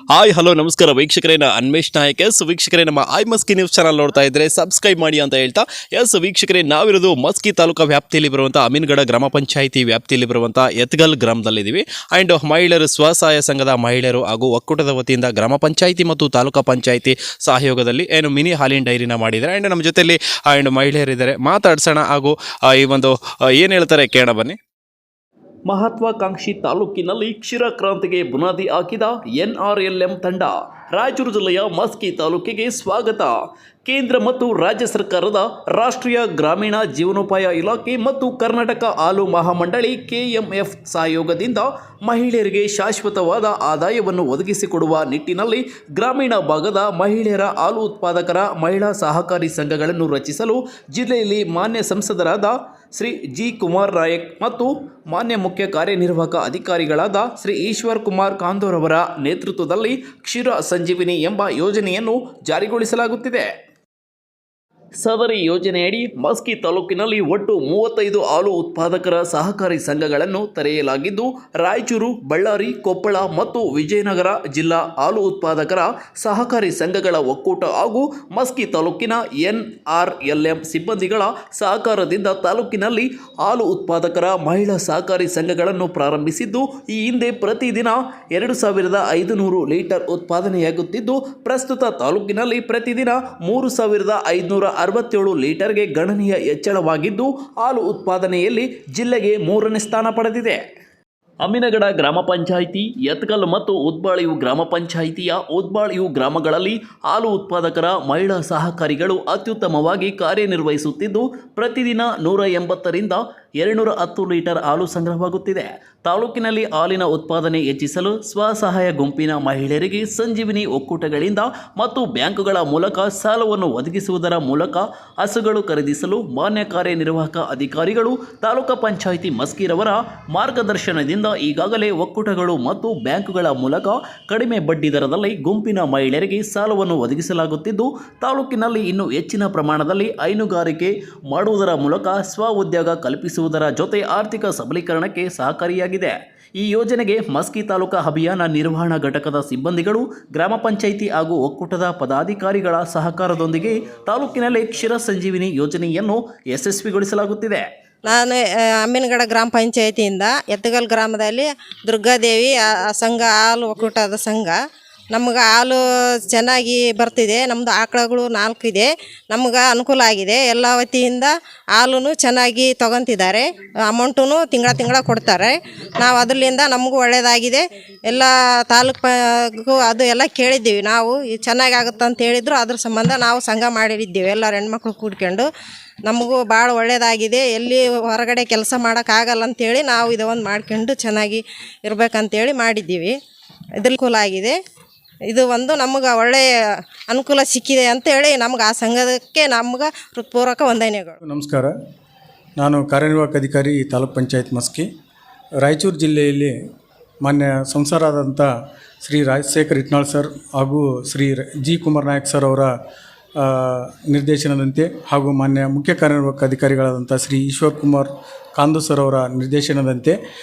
Hi hello ನಮಸ್ಕಾರ ವೀಕ್ಷಕರೇ, ಅನ್ವೇಷ್ ನಾಯಕ್. ವೀಕ್ಷಕರೇ, ನಮ್ಮ ಮಸ್ಕಿ ನ್ಯೂಸ್ ಚಾನಲ್ ನೋಡ್ತಾ ಇದ್ರೆ ಸಬ್ಸ್ಕ್ರೈಬ್ ಮಾಡಿ ಅಂತ ಹೇಳ್ತಾ ವೀಕ್ಷಕರೇ, ನಾವಿರೋದು ಮಸ್ಕಿ ತಾಲೂಕಾ ವ್ಯಾಪ್ತಿಯಲ್ಲಿ ಬರುವಂಥ ಅಮೀನ್ಗಡ ಗ್ರಾಮ ಪಂಚಾಯಿತಿ ವ್ಯಾಪ್ತಿಯಲ್ಲಿ ಬರುವಂಥ ಎತ್ಗಲ್ ಗ್ರಾಮದಲ್ಲಿದ್ದೀವಿ. ಆ್ಯಂಡ್ ಮಹಿಳೆಯರು ಸ್ವಸಹಾಯ ಸಂಘದ ಮಹಿಳೆಯರು ಹಾಗೂ ಒಕ್ಕೂಟದ ವತಿಯಿಂದ ಗ್ರಾಮ ಪಂಚಾಯಿತಿ ಮತ್ತು ತಾಲೂಕಾ ಪಂಚಾಯಿತಿ ಸಹಯೋಗದಲ್ಲಿ ಏನು ಮಿನಿ ಹಾಲಿನ ಡೈರಿನ ಮಾಡಿದ್ದಾರೆ. ಆ್ಯಂಡ್ ನಮ್ಮ ಜೊತೆಯಲ್ಲಿ ಮಹಿಳೆಯರಿದ್ದಾರೆ, ಮಾತಾಡ್ಸೋಣ ಹಾಗೂ ಈ ಒಂದು ಏನು ಹೇಳ್ತಾರೆ ಕೇಳೋಣ ಬನ್ನಿ. ಮಹತ್ವಾಕಾಂಕ್ಷಿ ತಾಲೂಕಿನಲ್ಲಿ ಕ್ಷೀರ ಕ್ರಾಂತಿಗೆ ಬುನಾದಿ ಹಾಕಿದ NRLM ತಂಡ ರಾಯಚೂರು ಜಿಲ್ಲೆಯ ಮಸ್ಕಿ ತಾಲೂಕಿಗೆ ಸ್ವಾಗತ. ಕೇಂದ್ರ ಮತ್ತು ರಾಜ್ಯ ಸರ್ಕಾರದ ರಾಷ್ಟ್ರೀಯ ಗ್ರಾಮೀಣ ಜೀವನೋಪಾಯ ಇಲಾಖೆ ಮತ್ತು ಕರ್ನಾಟಕ ಹಾಲು ಮಹಾಮಂಡಳಿ KMF ಸಹಯೋಗದಿಂದ ಮಹಿಳೆಯರಿಗೆ ಶಾಶ್ವತವಾದ ಆದಾಯವನ್ನು ಒದಗಿಸಿಕೊಡುವ ನಿಟ್ಟಿನಲ್ಲಿ ಗ್ರಾಮೀಣ ಭಾಗದ ಮಹಿಳೆಯರ ಹಾಲು ಉತ್ಪಾದಕರ ಮಹಿಳಾ ಸಹಕಾರಿ ಸಂಘಗಳನ್ನು ರಚಿಸಲು ಜಿಲ್ಲೆಯಲ್ಲಿ ಮಾನ್ಯ ಸಂಸದರಾದ ಶ್ರೀ G. ಕುಮಾರ್ ನಾಯಕ್ ಮತ್ತು ಮಾನ್ಯ ಮುಖ್ಯ ಕಾರ್ಯನಿರ್ವಾಹಕ ಅಧಿಕಾರಿಗಳಾದ ಶ್ರೀ ಈಶ್ವರ್ ಕುಮಾರ್ ಕಾಂದೂರವರ ನೇತೃತ್ವದಲ್ಲಿ ಕ್ಷೀರ ಸಂಜೀವಿನಿ ಎಂಬ ಯೋಜನೆಯನ್ನು ಜಾರಿಗೊಳಿಸಲಾಗುತ್ತಿದೆ. ಸದರಿ ಯೋಜನೆಯಡಿ ಮಸ್ಕಿ ತಾಲೂಕಿನಲ್ಲಿ ಒಟ್ಟು 35 ಹಾಲು ಉತ್ಪಾದಕರ ಸಹಕಾರಿ ಸಂಘಗಳನ್ನು ತೆರೆಯಲಾಗಿದ್ದು, ರಾಯಚೂರು, ಬಳ್ಳಾರಿ, ಕೊಪ್ಪಳ ಮತ್ತು ವಿಜಯನಗರ ಜಿಲ್ಲಾ ಹಾಲು ಉತ್ಪಾದಕರ ಸಹಕಾರಿ ಸಂಘಗಳ ಒಕ್ಕೂಟ ಹಾಗೂ ಮಸ್ಕಿ ತಾಲೂಕಿನ NRLM ಸಿಬ್ಬಂದಿಗಳ ಸಹಕಾರದಿಂದ ತಾಲೂಕಿನಲ್ಲಿ ಹಾಲು ಉತ್ಪಾದಕರ ಮಹಿಳಾ ಸಹಕಾರಿ ಸಂಘಗಳನ್ನು ಪ್ರಾರಂಭಿಸಿದ್ದು, ಈ ಹಿಂದೆ ಪ್ರತಿದಿನ 2500 ಲೀಟರ್ ಉತ್ಪಾದನೆಯಾಗುತ್ತಿದ್ದು, ಪ್ರಸ್ತುತ ತಾಲೂಕಿನಲ್ಲಿ ಪ್ರತಿದಿನ 3567 ಲೀಟರ್ಗೆ ಗಣನೀಯ ಹೆಚ್ಚಳವಾಗಿದ್ದು, ಹಾಲು ಉತ್ಪಾದನೆಯಲ್ಲಿ ಜಿಲ್ಲೆಗೆ 3ನೇ ಸ್ಥಾನ ಪಡೆದಿದೆ. ಅಮೀನಗಡ ಗ್ರಾಮ ಪಂಚಾಯಿತಿ, ಎತ್ಕಲ್ ಮತ್ತು ಉದ್ಬಾಳಿಯು ಗ್ರಾಮ ಪಂಚಾಯಿತಿಯ ಉದ್ಬಾಳಿಯು ಗ್ರಾಮಗಳಲ್ಲಿ ಹಾಲು ಉತ್ಪಾದಕರ ಮಹಿಳಾ ಸಹಕಾರಿಗಳು ಅತ್ಯುತ್ತಮವಾಗಿ ಕಾರ್ಯನಿರ್ವಹಿಸುತ್ತಿದ್ದು, ಪ್ರತಿದಿನ 180ರಿಂದ 210 ಲೀಟರ್ ಹಾಲು ಸಂಗ್ರಹವಾಗುತ್ತಿದೆ. ತಾಲೂಕಿನಲ್ಲಿ ಹಾಲಿನ ಉತ್ಪಾದನೆ ಹೆಚ್ಚಿಸಲು ಸ್ವಸಹಾಯ ಗುಂಪಿನ ಮಹಿಳೆಯರಿಗೆ ಸಂಜೀವಿನಿ ಒಕ್ಕೂಟಗಳಿಂದ ಮತ್ತು ಬ್ಯಾಂಕುಗಳ ಮೂಲಕ ಸಾಲವನ್ನು ಒದಗಿಸುವುದರ ಮೂಲಕ ಹಸುಗಳು ಖರೀದಿಸಲು ಮಾನ್ಯ ಕಾರ್ಯನಿರ್ವಾಹಕ ಅಧಿಕಾರಿಗಳು ತಾಲೂಕಾ ಪಂಚಾಯಿತಿ ಮಸ್ಕಿರವರ ಮಾರ್ಗದರ್ಶನದಿಂದ ಈಗಾಗಲೇ ಒಕ್ಕೂಟಗಳು ಮತ್ತು ಬ್ಯಾಂಕುಗಳ ಮೂಲಕ ಕಡಿಮೆ ಬಡ್ಡಿ ದರದಲ್ಲಿ ಗುಂಪಿನ ಮಹಿಳೆಯರಿಗೆ ಸಾಲವನ್ನು ಒದಗಿಸಲಾಗುತ್ತಿದ್ದು, ತಾಲೂಕಿನಲ್ಲಿ ಇನ್ನೂ ಹೆಚ್ಚಿನ ಪ್ರಮಾಣದಲ್ಲಿ ಹೈನುಗಾರಿಕೆ ಮಾಡುವುದರ ಮೂಲಕ ಸ್ವ ಉದ್ಯೋಗ ಕಲ್ಪಿಸುವುದರ ಜೊತೆ ಆರ್ಥಿಕ ಸಬಲೀಕರಣಕ್ಕೆ ಸಹಕಾರಿಯಾಗಿದೆ. ಈ ಯೋಜನೆಗೆ ಮಸ್ಕಿ ತಾಲೂಕಾ ಅಭಿಯಾನ ನಿರ್ವಹಣಾ ಘಟಕದ ಸಿಬ್ಬಂದಿಗಳು, ಗ್ರಾಮ ಪಂಚಾಯಿತಿ ಹಾಗೂ ಒಕ್ಕೂಟದ ಪದಾಧಿಕಾರಿಗಳ ಸಹಕಾರದೊಂದಿಗೆ ತಾಲೂಕಿನಲ್ಲಿ ಕ್ಷೀರ ಸಂಜೀವಿನಿ ಯೋಜನೆಯನ್ನು ಯಶಸ್ವಿಗೊಳಿಸಲಾಗುತ್ತಿದೆ. ನಾನು ಅಮ್ಮಿನಗಡ ಗ್ರಾಮ ಪಂಚಾಯಿತಿಯಿಂದ ಎತ್ತಗಲ್ ಗ್ರಾಮದಲ್ಲಿ ದುರ್ಗಾದೇವಿ ಸಂಘ ಹಾಲು ಒಕ್ಕೂಟದ ಸಂಘ. ನಮ್ಗೆ ಹಾಲು ಚೆನ್ನಾಗಿ ಬರ್ತಿದೆ. ನಮ್ಮದು ಆಕಳುಗಳು 4 ಇದೆ. ನಮ್ಗೆ ಅನುಕೂಲ ಆಗಿದೆ. ಎಲ್ಲ ವತಿಯಿಂದ ಹಾಲು ಚೆನ್ನಾಗಿ ತೊಗೊತಿದ್ದಾರೆ. ಅಮೌಂಟು ತಿಂಗಳ ಕೊಡ್ತಾರೆ. ನಾವು ಅದರಿಂದ ನಮಗೂ ಒಳ್ಳೆಯದಾಗಿದೆ. ಎಲ್ಲ ತಾಲೂಕು ಅದು ಎಲ್ಲ ಕೇಳಿದ್ದೀವಿ. ನಾವು ಚೆನ್ನಾಗಿ ಆಗುತ್ತೆ ಅಂತ ಹೇಳಿದ್ರು. ಅದ್ರ ಸಂಬಂಧ ನಾವು ಸಂಘ ಮಾಡಿದ್ದೀವಿ. ಎಲ್ಲ ಹೆಣ್ಮಕ್ಳು ಕೂಡ್ಕೊಂಡು ನಮಗೂ ಭಾಳ ಒಳ್ಳೆಯದಾಗಿದೆ. ಎಲ್ಲಿ ಹೊರಗಡೆ ಕೆಲಸ ಮಾಡೋಕ್ಕಾಗಲ್ಲ ಅಂಥೇಳಿ ನಾವು ಇದು ಒಂದು ಮಾಡ್ಕೊಂಡು ಚೆನ್ನಾಗಿ ಇರಬೇಕಂತೇಳಿ ಮಾಡಿದ್ದೀವಿ. ಇದು ಅನುಕೂಲ ಆಗಿದೆ. ಇದು ಒಂದು ನಮಗೆ ಒಳ್ಳೆಯ ಅನುಕೂಲ ಸಿಕ್ಕಿದೆ ಅಂತೇಳಿ ನಮ್ಗೆ ಆ ಸಂಘಕ್ಕೆ ನಮ್ಗೆ ಹೃತ್ಪೂರ್ವಕ ವಂದನೆಗಳು. ನಮಸ್ಕಾರ. ನಾನು ಕಾರ್ಯನಿರ್ವಾಹಕ ಅಧಿಕಾರಿ ತಾಲೂಕ್ ಪಂಚಾಯತ್ ಮಸ್ಕಿ. ರಾಯಚೂರು ಜಿಲ್ಲೆಯಲ್ಲಿ ಮಾನ್ಯ ಸಂಸದರಾದಂಥ ಶ್ರೀ ರಾಜಶೇಖರ್ ಇಟ್ನಾಳ್ ಸರ್ ಹಾಗೂ ಶ್ರೀ G. ಕುಮಾರ್ ನಾಯಕ್ ಸರ್ ಅವರ ನಿರ್ದೇಶನದಂತೆ ಹಾಗೂ ಮಾನ್ಯ ಮುಖ್ಯ ಕಾರ್ಯನಿರ್ವಾಹಕ ಅಧಿಕಾರಿಗಳಾದಂಥ ಶ್ರೀ ಈಶ್ವರ್ ಕುಮಾರ್ ಕಾಂದೂರ್ ಸರ್ ಅವರ ನಿರ್ದೇಶನದಂತೆ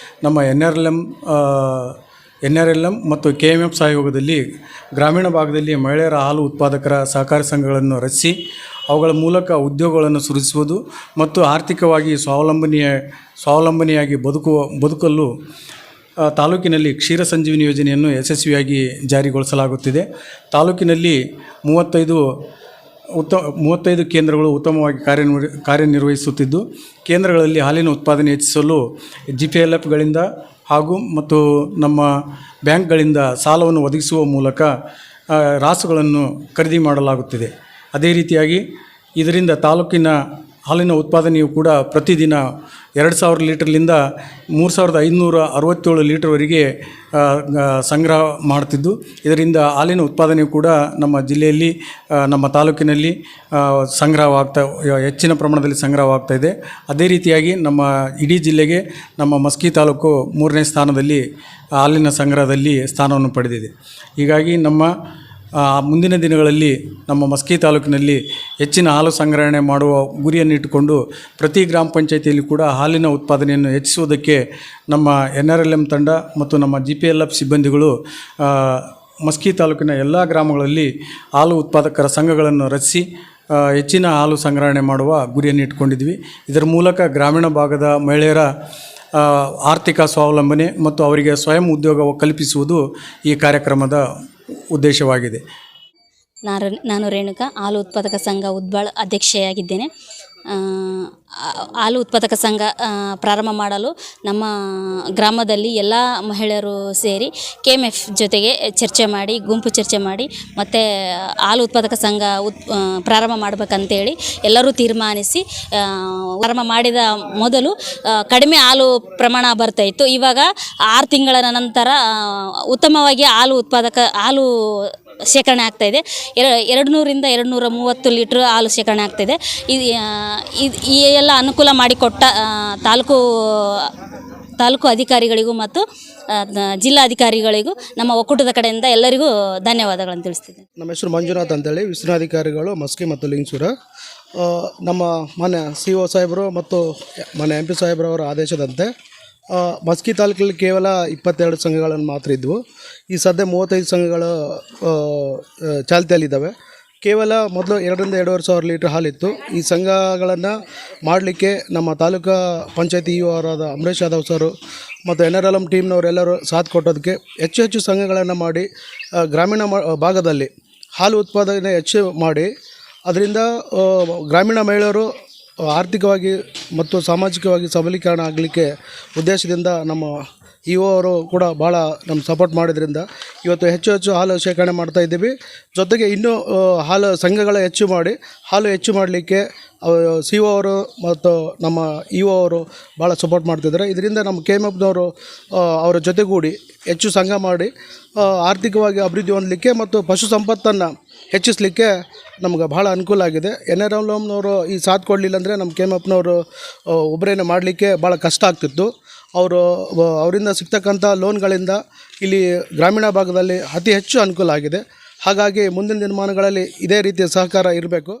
ನಮ್ಮ NRLM ಮತ್ತು KMF ಸಹಯೋಗದಲ್ಲಿ ಗ್ರಾಮೀಣ ಭಾಗದಲ್ಲಿ ಮಹಿಳೆಯರ ಹಾಲು ಉತ್ಪಾದಕರ ಸಹಕಾರಿ ಸಂಘಗಳನ್ನು ರಚಿಸಿ ಅವುಗಳ ಮೂಲಕ ಉದ್ಯೋಗಗಳನ್ನು ಸೃಜಿಸುವುದು ಮತ್ತು ಆರ್ಥಿಕವಾಗಿ ಸ್ವಾವಲಂಬನೆಯಾಗಿ ಬದುಕಲು ತಾಲೂಕಿನಲ್ಲಿ ಕ್ಷೀರ ಸಂಜೀವಿನಿ ಯೋಜನೆಯನ್ನು ಯಶಸ್ವಿಯಾಗಿ ಜಾರಿಗೊಳಿಸಲಾಗುತ್ತಿದೆ. ತಾಲೂಕಿನಲ್ಲಿ 35 ಕೇಂದ್ರಗಳು ಉತ್ತಮವಾಗಿ ಕಾರ್ಯನಿರ್ವಹಿಸುತ್ತಿದ್ದು, ಕೇಂದ್ರಗಳಲ್ಲಿ ಹಾಲಿನ ಉತ್ಪಾದನೆ ಹೆಚ್ಚಿಸಲು GPLFಗಳಿಂದ ಹಾಗೂ ಮತ್ತು ನಮ್ಮ ಬ್ಯಾಂಕ್ಗಳಿಂದ ಸಾಲವನ್ನು ಒದಗಿಸುವ ಮೂಲಕ ರಾಸುಗಳನ್ನು ಖರೀದಿ ಮಾಡಲಾಗುತ್ತಿದೆ. ಅದೇ ರೀತಿಯಾಗಿ ಇದರಿಂದ ತಾಲೂಕಿನ ಹಾಲಿನ ಉತ್ಪಾದನೆಯು ಕೂಡ ಪ್ರತಿದಿನ 2000 ಲೀಟರ್ಲಿಂದ 3567 ಲೀಟರ್ವರೆಗೆ ಸಂಗ್ರಹ ಮಾಡ್ತಿದ್ದು, ಇದರಿಂದ ಹಾಲಿನ ಉತ್ಪಾದನೆ ಕೂಡ ನಮ್ಮ ಜಿಲ್ಲೆಯಲ್ಲಿ ನಮ್ಮ ತಾಲೂಕಿನಲ್ಲಿ ಹೆಚ್ಚಿನ ಪ್ರಮಾಣದಲ್ಲಿ ಸಂಗ್ರಹವಾಗ್ತಾ ಇದೆ. ಅದೇ ರೀತಿಯಾಗಿ ನಮ್ಮ ಇಡೀ ಜಿಲ್ಲೆಗೆ ನಮ್ಮ ಮಸ್ಕಿ ತಾಲೂಕು 3ನೇ ಸ್ಥಾನದಲ್ಲಿ ಹಾಲಿನ ಸಂಗ್ರಹದಲ್ಲಿ ಸ್ಥಾನವನ್ನು ಪಡೆದಿದೆ. ಹೀಗಾಗಿ ನಮ್ಮ ಮುಂದಿನ ದಿನಗಳಲ್ಲಿ ನಮ್ಮ ಮಸ್ಕಿ ತಾಲೂಕಿನಲ್ಲಿ ಹೆಚ್ಚಿನ ಹಾಲು ಸಂಗ್ರಹಣೆ ಮಾಡುವ ಗುರಿಯನ್ನು ಇಟ್ಟುಕೊಂಡು ಪ್ರತಿ ಗ್ರಾಮ ಪಂಚಾಯಿತಿಯಲ್ಲಿ ಕೂಡ ಹಾಲಿನ ಉತ್ಪಾದನೆಯನ್ನು ಹೆಚ್ಚಿಸುವುದಕ್ಕೆ ನಮ್ಮ NRLM ತಂಡ ಮತ್ತು ನಮ್ಮ GPLF ಸಿಬ್ಬಂದಿಗಳು ಮಸ್ಕಿ ತಾಲೂಕಿನ ಎಲ್ಲ ಗ್ರಾಮಗಳಲ್ಲಿ ಹಾಲು ಉತ್ಪಾದಕರ ಸಂಘಗಳನ್ನು ರಚಿಸಿ ಹೆಚ್ಚಿನ ಹಾಲು ಸಂಗ್ರಹಣೆ ಮಾಡುವ ಗುರಿಯನ್ನು ಇಟ್ಕೊಂಡಿದ್ವಿ. ಇದರ ಮೂಲಕ ಗ್ರಾಮೀಣ ಭಾಗದ ಮಹಿಳೆಯರ ಆರ್ಥಿಕ ಸ್ವಾವಲಂಬನೆ ಮತ್ತು ಅವರಿಗೆ ಸ್ವಯಂ ಉದ್ಯೋಗ ಕಲ್ಪಿಸುವುದು ಈ ಕಾರ್ಯಕ್ರಮದ ಉದ್ದೇಶವಾಗಿದೆ. ನಾನು ರೇಣುಕಾ, ಹಾಲು ಉತ್ಪಾದಕ ಸಂಘ ಉದ್ಬಾಳ ಅಧ್ಯಕ್ಷೆಯಾಗಿದ್ದೇನೆ. ಹಾಲು ಉತ್ಪಾದಕ ಸಂಘ ಪ್ರಾರಂಭ ಮಾಡಲು ನಮ್ಮ ಗ್ರಾಮದಲ್ಲಿ ಎಲ್ಲ ಮಹಿಳೆಯರು ಸೇರಿ KMF ಜೊತೆಗೆ ಚರ್ಚೆ ಮಾಡಿ, ಗುಂಪು ಚರ್ಚೆ ಮಾಡಿ, ಮತ್ತು ಹಾಲು ಉತ್ಪಾದಕ ಸಂಘ ಪ್ರಾರಂಭ ಮಾಡಬೇಕಂತೇಳಿ ಎಲ್ಲರೂ ತೀರ್ಮಾನಿಸಿ ಪ್ರಾರಂಭ ಮಾಡಿದ ಮೊದಲು ಕಡಿಮೆ ಹಾಲು ಪ್ರಮಾಣ ಬರ್ತಾಯಿತ್ತು. ಇವಾಗ 6 ತಿಂಗಳ ನಂತರ ಉತ್ತಮವಾಗಿ ಹಾಲು ಶೇಖರಣೆ ಆಗ್ತಾಯಿದೆ. 200ರಿಂದ 230 ಲೀಟ್ರ್ ಹಾಲು ಶೇಖರಣೆ ಆಗ್ತಾಯಿದೆ. ಈ ಎಲ್ಲ ಅನುಕೂಲ ಮಾಡಿಕೊಟ್ಟ ತಾಲೂಕು ಅಧಿಕಾರಿಗಳಿಗೂ ಮತ್ತು ಜಿಲ್ಲಾಧಿಕಾರಿಗಳಿಗೂ ನಮ್ಮ ಒಕ್ಕೂಟದ ಕಡೆಯಿಂದ ಎಲ್ಲರಿಗೂ ಧನ್ಯವಾದಗಳನ್ನು ತಿಳಿಸ್ತಿದ್ದೇನೆ. ನಮ್ಮ ಹೆಸರು ಮಂಜುನಾಥ್ ಅಂತೇಳಿ, ವಿಸ್ತರಣಾಧಿಕಾರಿಗಳು ಮಸ್ಕಿ ಮತ್ತು ಲಿಂಗಸೂರ. ನಮ್ಮ ಮಾನ್ಯ CO ಸಾಹೇಬರು ಮತ್ತು ಮಾನ್ಯ MP ಸಾಹೇಬ್ರವರ ಆದೇಶದಂತೆ ಮಸ್ಕಿ ತಾಲೂಕಲ್ಲಿ ಕೇವಲ 22 ಸಂಘಗಳನ್ನು ಮಾತ್ರ ಇದ್ದವು. ಈ ಸದ್ಯ 35 ಸಂಘಗಳು ಚಾಲ್ತಿಯಲ್ಲಿದ್ದಾವೆ. ಕೇವಲ ಮೊದಲು 2ರಿಂದ 2.5 ಸಾವಿರ ಲೀಟ್ರ್ ಹಾಲಿತ್ತು. ಈ ಸಂಘಗಳನ್ನು ಮಾಡಲಿಕ್ಕೆ ನಮ್ಮ ತಾಲೂಕಾ ಪಂಚಾಯತಿ EO ಅವರಾದ ಅಮರೇಶ್ ಯಾದವ್ ಸರು ಮತ್ತು NRLM ಟೀಮ್ನವರೆಲ್ಲರೂ ಸಾಥ್ ಕೊಟ್ಟೋದಕ್ಕೆ ಹೆಚ್ಚು ಸಂಘಗಳನ್ನು ಮಾಡಿ ಗ್ರಾಮೀಣ ಭಾಗದಲ್ಲಿ ಹಾಲು ಉತ್ಪಾದನೆ ಹೆಚ್ಚು ಮಾಡಿ ಅದರಿಂದ ಗ್ರಾಮೀಣ ಮಹಿಳೆಯರು ಆರ್ಥಿಕವಾಗಿ ಮತ್ತು ಸಾಮಾಜಿಕವಾಗಿ ಸಬಲೀಕರಣ ಆಗಲಿಕ್ಕೆ ಉದ್ದೇಶದಿಂದ ನಮ್ಮ EO ಅವರು ಕೂಡ ಭಾಳ ನಮ್ಮ ಸಪೋರ್ಟ್ ಮಾಡಿದ್ರಿಂದ ಇವತ್ತು ಹೆಚ್ಚು ಹಾಲು ಶೇಖರಣೆ ಮಾಡ್ತಾ ಇದ್ದೀವಿ. ಜೊತೆಗೆ ಇನ್ನೂ ಹಾಲು ಸಂಘಗಳ ಹಾಲು ಹೆಚ್ಚು ಮಾಡಲಿಕ್ಕೆ CO ಅವರು ಮತ್ತು ನಮ್ಮ EO ಅವರು ಭಾಳ ಸಪೋರ್ಟ್ ಮಾಡ್ತಿದ್ದಾರೆ. ಇದರಿಂದ ನಮ್ಮ KMFನವರು ಅವರ ಜೊತೆಗೂಡಿ ಹೆಚ್ಚು ಸಂಘ ಮಾಡಿ ಆರ್ಥಿಕವಾಗಿ ಅಭಿವೃದ್ಧಿ ಹೊಂದಲಿಕ್ಕೆ ಮತ್ತು ಪಶು ಸಂಪತ್ತನ್ನು ಹೆಚ್ಚಿಸಲಿಕ್ಕೆ ನಮ್ಗೆ ಭಾಳ ಅನುಕೂಲ ಆಗಿದೆ. NRLMನವರು ಈ ಸಾಥ್ ಕೊಡಲಿಲ್ಲ ಅಂದರೆ ನಮ್ಮ KMFನವರು ಒಬ್ಬರೇನೆ ಮಾಡಲಿಕ್ಕೆ ಭಾಳ ಕಷ್ಟ ಆಗ್ತಿತ್ತು. ಅವರಿಂದ ಸಿಗ್ತಕ್ಕಂಥ ಲೋನ್ಗಳಿಂದ ಇಲ್ಲಿ ಗ್ರಾಮೀಣ ಭಾಗದಲ್ಲಿ ಅತಿ ಹೆಚ್ಚು ಅನುಕೂಲ ಆಗಿದೆ. ಹಾಗಾಗಿ ಮುಂದಿನ ದಿನಮಾನಗಳಲ್ಲಿ ಇದೇ ರೀತಿಯ ಸಹಕಾರ ಇರಬೇಕು.